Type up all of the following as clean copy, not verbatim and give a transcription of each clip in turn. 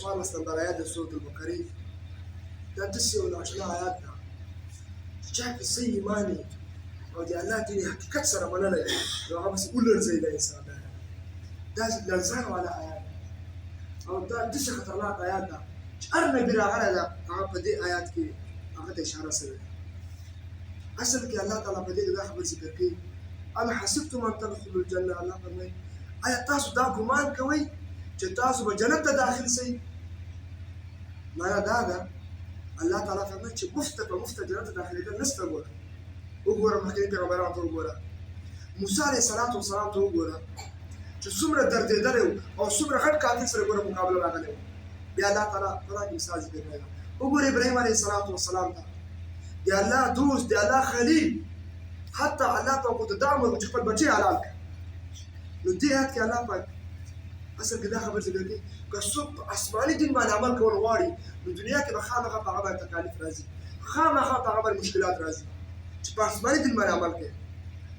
څوارلس نمبر آیات د سورة البقرې دا داسې یو ناشنا آیات ده چې چا کې څه ایمان او د الله دین حقیقت سره منلی نو هغه بس ولړزوي دا انسان دا لړزان والا آیات او دا داسې خطرناک آیات ده چې هر نبي راغلی ده هغه په دې آیات کې هغه ته اشاره شوې ده. اصل کې الله تعالی په دې کې دا خبر ذکر کوي ام حسبتم ان تدخلوا الجنه. الله فرمایي آیا تاسو دا ګمان کوئ چې تاسو به جنت ته داخل شئ؟ معنا دا ده الله تعالی فرمایي چې مفت په مفت جنت ته داخلېدل نشته. وګوره مخکې پیغمبرانو ته وګوره، موسی علیه السلام ته وګوره چې څومره دردېدلی او څومره غټ کافر سره ګوره مقابله راغلی و. بیا الله تعالی قرآن کې مثال ذکر کړی ده. وګوره ابراهیم علیه السلام ته د الله دوست د الله خلیل حتی الله ته وکړو دا امر چې خپل بچی حلال کړي. نو دې آیت کې الله پاک اصل کې دا خبر ذکر کوي که څوک په آسماني دین باندې عمل کول غواړي نو دنیا کې به خامخا په هغه باندې تکالیف راځي، خامخا په هغه باندې مشکلات راځي چې په آسماني دین باندې عمل کوي.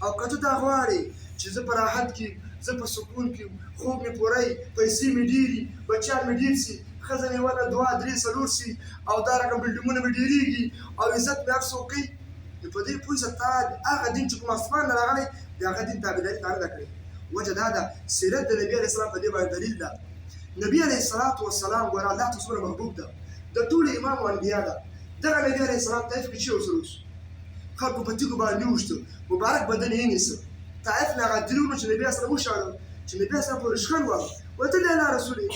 او که ته دا غواړې چې زه په راحت کې، زه په سکون کې، خوب مې پوره وي، پیسې مې ډېرې، بچیان مې ډېر شي، ښځه مې ونه دوه درې څلور شي او دا رقم بلډینګونه مې ډېرېږي او عزت مې هر څوک کوي، نو په دې پوه شه تا هغه دین چې کوم آسمان نه راغلی د هغه دین تابعداري تا نه ده کړې. وجه دا ده سیرت د نبي علیه السلام په دې باندې دلیل ده. نبي علیه السلام ګوره الله ته څومره محبوب ده، د ټولو امام او انبیا ده. دغه نبي علیه السلام طایف کې چې ورسره وشو، خلکو په تیږو باندې ووښتو، مبارک بدن یې ونیسه. طایف نه هغه دلیلونه چې نبي اسلام وشاړه چې نبي اسلام پورې شخړ وه وته د الله رسول یې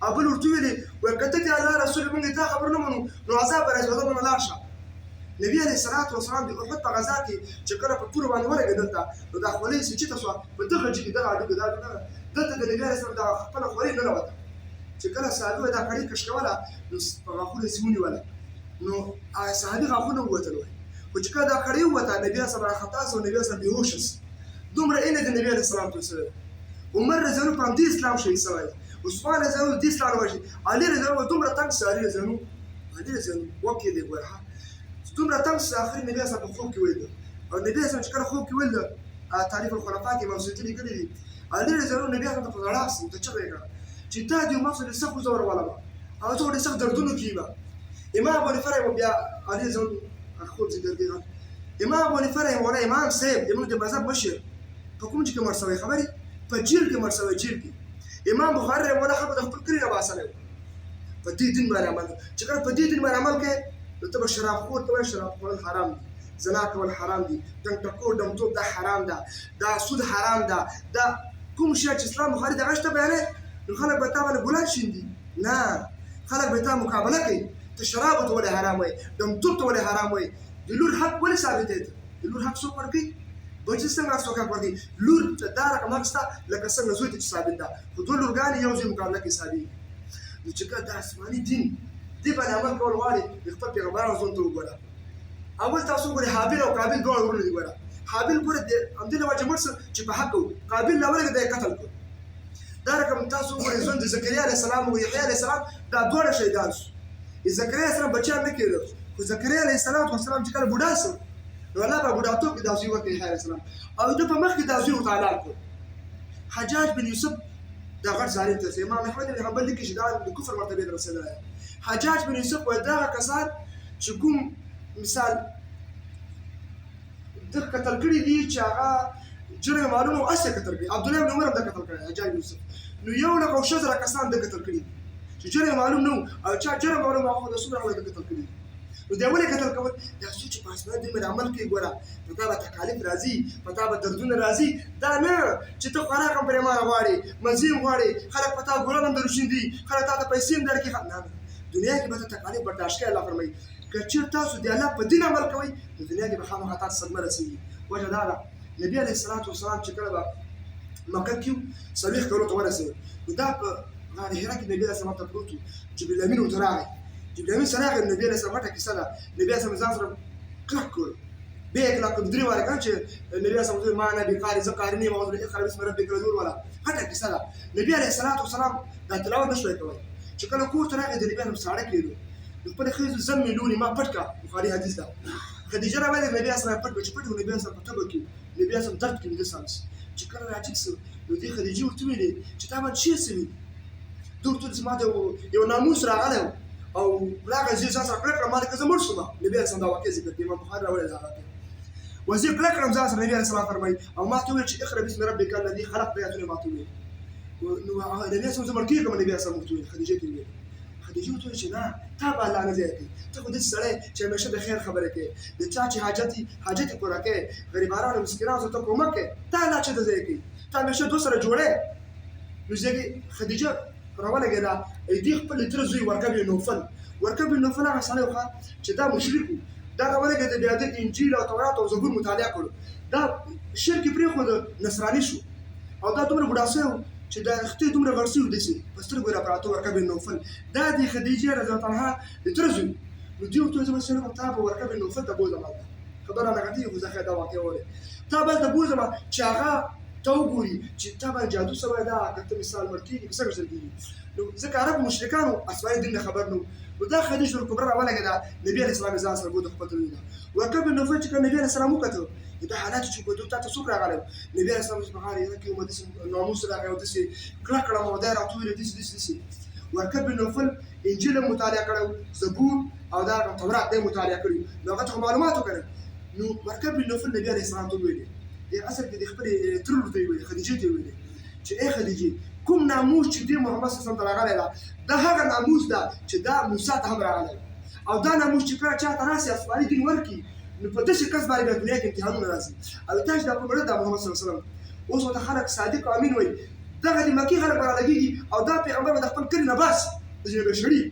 او بل ورته ویلې وایي که ته د الله رسول یې موږ دا خبر نه منو نو عذاب به راځي، عذاب به لاړ شه. نبي علیه السلام د احد په غزا کې چې کله په توره باندې ورغېدل ته نو دا خولۍ یې چېرته شوه په دغه جګې دغه هډوکې دلته د نبي علیه السلام دا خپله خولۍ ننوته چې کله صحابي دا کړۍ کش کوله نو په غاښونو یې ونیوله نو صحابي غاښونه ووتل وایي. خو چې کله دا کړۍ ووته نبي اسلام راخطا سو، نبي اسلام بېهوشه سو. دومره علم د نبي علیه السلام ته سوی. عمر رضی الله په همدې اسلام شهید سوی، عثمان رضی الله دې اسلام وژني، علي رضی الله دومره تنګ سو، علي رضی الله وکې دی ګوره دومره تنګ سو اخر نبي اسلام په خوب کې ولیده. او نبي اسلام چې کله خوب کې ولیده تاریخ الخلفاء کې امام سیوطي لیکلي دي علي رضی الله نبي اسلام ته په ژړا سو، ته چغې کړه چې دا د امام صاحب سخت زور ولما او ته ډېر سخت دردونو کې به امام ابو حنیفه بیا علي رضی الله خوب ذکر کوي. امام ابو حنیفه ولا امام صاحب زموږ د مذهب مشر په کوم چې کې مړ شوی خبرې په جیل کې مړ شوی جیل کې. امام بخاري رحمه الله خلکو د خپل کلي نه باسلی په دې دین باندې عمل چې کله په دې دین باندې عمل کوې نو ته به شراب خور، ته به شراب خوړل حرام دي، زنا کول حرام دي، ټنګ ډمتوب دا حرام ده، دا سود حرام ده، دا کوم شی چې اسلام بخاري دغه شته بیانوي نو خلک به تا باندې ګلان شیندي. نه، خلک به تا مقابله کوي ته شرابو ته ولې حرام وایي، ډمتوب ته ولې حرام وایي. د لور حق ولې ثابت دی؟ د لور حق څوک ورکوي؟ بچي څنګه څوک حق ورکوي؟ لور دا رقم حق شته لکه څنګه زوی ته چې ثابت ده، خو دوه لورګانې یو ځای مقابله کې ثابت. نو چې کله د آسماني دین دې باندې عمل کول غواړي د خپل پیغمبرانو ژوند ته وګوره. اول تاسو وګورئ حابیل او قابیل دواړه ورونه دي. ګوره حابیل ګوره د همدې له وجې مړ شو چې په حق و، قابیل له ولې دی قتل کړ. دا رقم تاسو وګورئ ژوند د زکریا علیه السلام او یحیی علیه السلام دا دواړه شهیدان شو. زکریا علیه السلام بچیان نه کېدل خو زکریا علیه السلام چې کله بوډا شو نو الله په بوډاتوب کې دا زوی ورکړ یحیی علیه السلام او د په مخ کې دا زوی ورته حلال کړ. حجاج بن یوسف دا غټ ظالم ته امام احمد بن حنبل لیکي چې دا د کفر مرتبه ته رسېدلی. حجاج بن یوسف وایي دغه کسان چې کوم مثال ده قتل کړي دي چې هغه جرم معلوم او اسې قتل کړي. عبدالله بن عمر هم ده قتل کړی حجاج بن یوسف. نو 1,000 کسان ده قتل کړي چې جرم معلوم نه و او چا جرم معلوم هغه د څومره ده قتل کړي. نو دا ولې قتل کول؟ دا څه چې په آسمان دین باندې عمل کوي ګوره په تا به تکالیف راځي، په تا به دردونه راځي. دا نه چې ته خوراک هم پرې ماره غواړې، مزې هم غواړې، خلک په تا ګلان هم درشیندي، خلک تا ته پیسې هم درکړي. نه، دنیا کې به ته تکالیف برداشت کوې. الله فرمایي که چېرې تاسو د الله په دین عمل کوئ نو دنیا کې به خامخا تا ته صدمه رسېږي. وجه دا ده نبي علیه السلام چې کله به مکه کې و 40 کلو ته ورسېد نو دا په غار حرا کې نبي علیه السلام ته پروت و. جبریل امین ورته راغی، جبریل امین سره راغی. نبي علیه السلام غټه کیسه ده، نبي علیه السلام ځان سره کلک کړ، بیا یې کلک کړ 3 واره کړه چې نبي علیه السلام ما نه بقاري زه قاري نه یم اعوذ بالله بسم ربک الذی ولا غټه کیسه ده. نبي علیه السلام دا تلاوت نشوی کولی. چې کله کور ته راغی د نبي علیه السلام ساړه کېدو نو خپلې ښځې زملوني ما پټ کړه. بخاري حدیث ده. خدیجه راولې نبي اسلام پټ چې پټ نبی اسلام په تبه کې نبی اسلام درد کې د سانس چې کله راټیک سو نو دې خدیجه ورته ویلې چې تا باندې شي سوي ورته چې ما ته یو ناموس راغلی او راغی زه ځان سره کلک کړم ما لکه زه مړ شوم نبي علیه دا واقع ذکر کوي امام بخاري راوړی دا واقع وزیر کلک کړم ځان سره نبي علیه السلام فرمایي او ما ته وویل چې اقرأ باسم ربک الذي خلق دا آیتونه ما ته وویل نو نبي علیه زه مړ کېږم نبي علیه السلام ورته وویل خدیجې ته وویل خدیجه ورته وویل چې نه تا به الله نه ځای کوي ته خو داسې سړی چې همیشه د خیر خبرې کوې د چا چې حاجت یې پوره کوې غریبانو مسکینانو ته کومک کوې تا الله چېرته ځای کوي ته همیشه دوی سره جوړې نو ځکه خدیجه راولګېده دې خپل تره زوی ورقه بن نوفل هغه سړی و چې دا مشرک و دا راولګېد بیا د انجیل او تورات او زبور مطالعه کړو دا شرک یې پرېښود نصراني شو او دا دومره بوډا شوی و چې دا اختې دومره غړ شوي و داسې په سترګو یې راپراته ورقه بن نوفل دا د خدیجې رضی الله عنها د تره زوی نو دې ورته وویل زه به څه کوم تا به ورقه بن نوفل ته بوځم هلته خبره رانه غټېږي خو زه ښه دا واقع اورې تا به هلته بوځم چې هغه ته وګوري چې تا باندې جادو سوی ده که ته مثال مړ کېږي که څنګه ژر کېږي نو ځکه عربو مشرکانو اسماني دین نه خبر نه نو دا خدیجه الکبرا راولګېده نبي علیه السلام یې ځان سره بوته خپل تللي ده ورقه بن نوفل چې کله نبي علیه السلام وکتل دا حالات چې ګودو ته څوک راغلی نبي علیه السلام سبحان الله کې مو داسې ناموس راغی او داسې کلک کړم او دا یې راته وویل داسې ورقه بن نوفل انجیل هم مطالعه کړی زبور او دا تورات یې مطالعه کړي نو هغه ته معلومات وکړل نو ورقه بن نوفل نبي علیه السلام ته وویلې اصل کې د خپلې ترور ته یې ویلې خدیجې ته یې ویلې چې ای خدیجې کوم ناموس چې دې محمد صلی الله علیه وسلم ته راغلی ده دا هغه ناموس ده چې دا موسی ته هم راغلی او دا ناموس چې کله چا ته راسي اسماني دین ورکړي نو په داسې کس باندې بیا دنیا کې امتحانونه راځي او تاسو دا په مړه د محمد صلی الله علیه وسلم اوس ورته خلک صادق او امین وایي دغه د مکې خلک به رالګېږي او دا پیغمبر به د خپل کلي نه باسي چې به شړي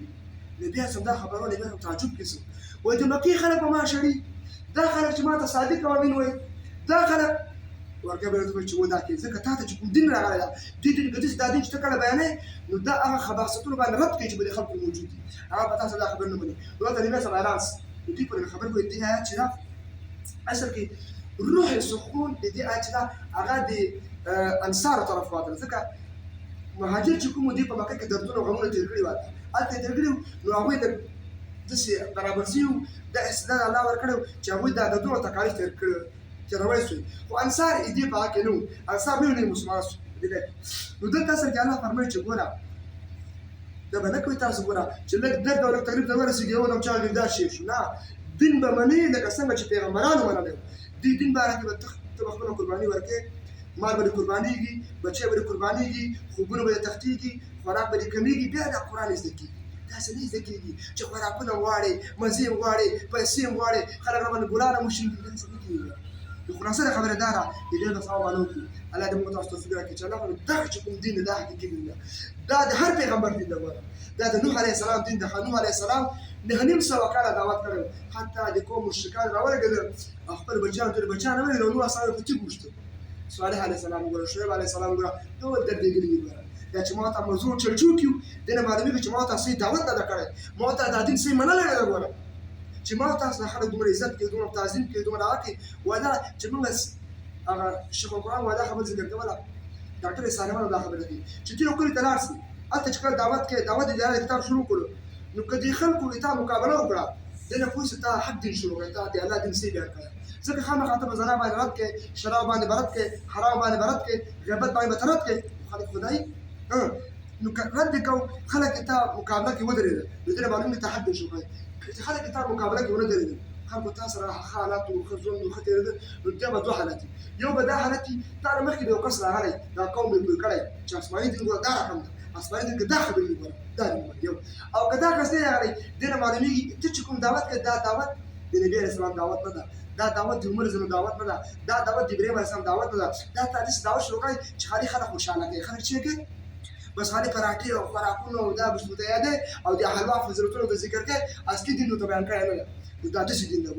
نبي اعظم دا خبرونه نبي اعظم تعجب کې شو وایي د مکې خلک به ما شړي دا خلک چې ما ته صادق او امین وایي دا خلک ورکه به ورته چې و دا کې ځکه تا ته چې کوم دین راغلی ده دې دین که داسې دا دین چې ته کله بیانوې نو دا هغه خباثتونه باندې رد کوي چې به د خلکو موجود دي هغه په تاسو دا خبر نه مني نو ورته نبي اعظم حیران شو نو دوی پرې خبر وایي دې آیات چې دا اصل کې روح سکون د دې آیات چې دا هغه د انصارو طرف واته ځکه مهاجر چې کوم دي په مکه کې دردونه او غمونه تېر کړي وو هلته تېر کړي نو هغوی د داسې برابر شوي وو دا استعداد الله ورکړی چې هغوی دا دردونه او تکالیف تېروی شوي خو انصار یې دې په حق کې نه وو انصار نه وو مسلمان شو نو دلته اصل کې الله فرمایي چې ګوره دا به نه کوئ تاسو ګوره چې لږ درد او لږ تکلیف ته ورسېږي یو دم چا دا شی شو نه دین به منې لکه څنګه چې پیغمبرانو منلی دې دین باره کې به ته به خپله قرباني ورکړې مال به دې قربانېږي بچی به دې قربانېږي خوبونه به دې تښتېږي خوراک به دې کمېږي بیا دا قرآن زده کېږي داسې نه زده کېږي چې خوراکونه غواړې مزې هم غواړې پیسې هم غواړې خلک راباندې ګلان هم وشیندي داسې نه کېږي د خلاصه د خبره دا ده د دې دفعه معلوم کړي الله دې موږ تاسو توفیق راکړي چې الله دغه چې کوم دین دا حقیقي دین ده دا د هر پیغمبر دین ده ګوره دا د نوح علیه السلام دین ده نوح علیه السلام 900 کاله دعوت کړی حتی د قوم مشرکان راولګېدل خپل بچیانو ته بچیان نه ویل نوح صاحب په تیږ وشته صالح علیه السلام ګوره شعیب علیه السلام ګوره ټول دردېدلي دي ګوره دا چې ما ته موضوع چرچو کړو دې نه معلومېږي چې ما ته صحیح دعوت نه ده کړی ما ته دا دین صحیح منلی نه ده ګوره چې ما تاسو د خلک دومره عزت کوي دومره تعظیم کوي دومره هغه کوي وعده چې موږ هغه شیخ القرآن وعده خبر ذکر کوله ډاکټر سالمانو دا خبره کوي چې ته یو کلي ته لاړ شې هلته چې کله دعوت کوې دعوت د جهاد کتاب شروع کړو نو که دې خلکو تا مقابله وکړه دې نه پوه شي تا حق دین شروع کړې تا د الله دین صحیح بیان کړی ځکه خامخا ته به زنا باندې رد کوې شراب باندې به رد کوې حرام باندې به رد کوې غیبت باندې به ته رد کوې خلک خدایي نو که رد دې کوو خلک یې تا مقابله کې ودرېدل نو دې نه معلوم دي تا حق دین شروع کړی چې خلک تا مقابله کې ونه درېدل خلکو تا سره ښه حالات و ښه ژوند و ښه تېرېدل نو بیا به دوه حالت یو به دا حالت وي تا نه مخکې د یو کس راغلی دا قوم به یې پوه کړی چې اسماني دین ګوره دا رقم ده اسماني دین که دا خبرې دي ګوره دا دې یو او که دا کس دی راغلی دې نه معلومېږي ته چې کوم دعوت کوې دا دعوت د نبي علیه السلام دعوت نه ده دا دعوت د عمر زموږ دعوت نه ده دا دعوت د ابراهیم علیه السلام دعوت نه ده دا تا داسې دعوت شروع کړی چې خالي خلک خوشحاله کوي خلک چې کوي بس خالي پراټې او خوراکونه او دا بشبوته یادې او د حلوا فضیلتونو د ذکر کوي اصلي دین ورته بیان کړی نه ده دا داسې دین ده